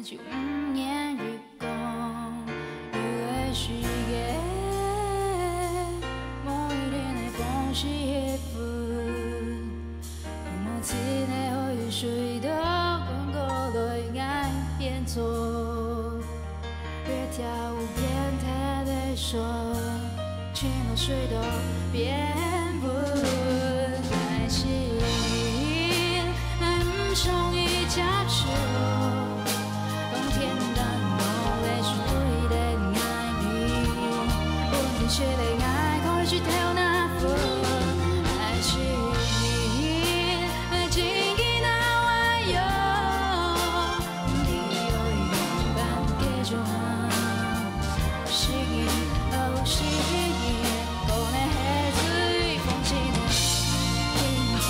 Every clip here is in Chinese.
就不言语讲，有的是夜，某一天的风是夜风，某次的雨水都滚过来改变错，越跳舞变态的说，情和水都变不开心。 上一家车，冬天的梦泪是对的爱你，不能写的爱，可以去跳那风，爱是你，爱情已那晚有，你有勇敢给就好，是你哦是你，可能还最风景的天气。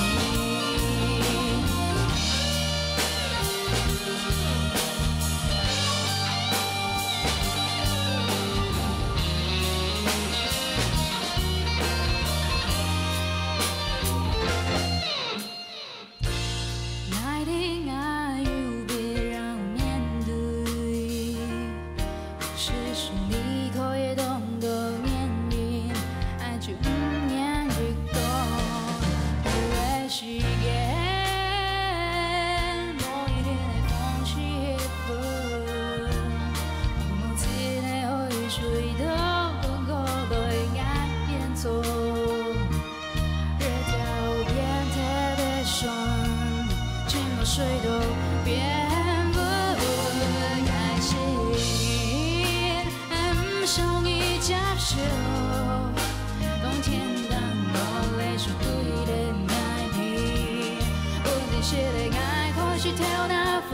水都变不开心，不想一家酒，冬天的梦泪是对的爱你，不能写的爱，可去跳那风，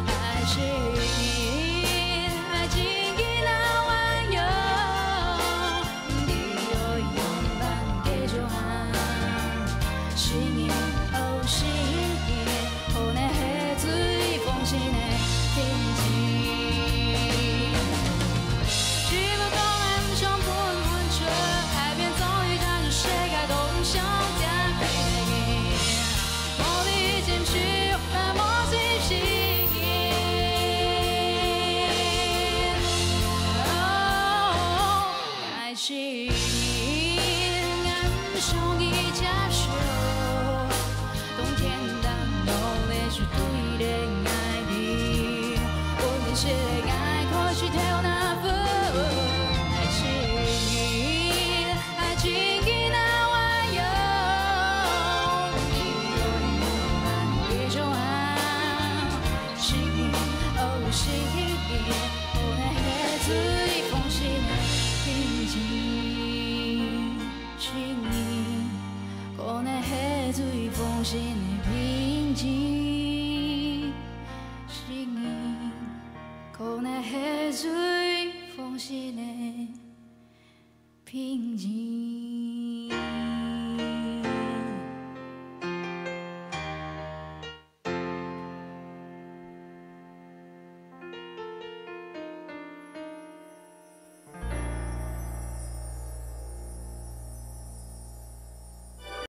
爱是你，爱情已那晚有，你有勇敢给就好，是你哦是你。 可能係最風險的天氣，只不過係唔想半換出，海邊終於站住世界都唔想再陪你，我哋已經去那麼清晰。愛是你，愛唔想一家手，冬天的。 是对的爱你，我们写的爱，可去跳那风，爱是你，爱情已那晚有，你有勇敢给就好，是你哦是你，可能係最風險的天氣，是你，可能係最風險。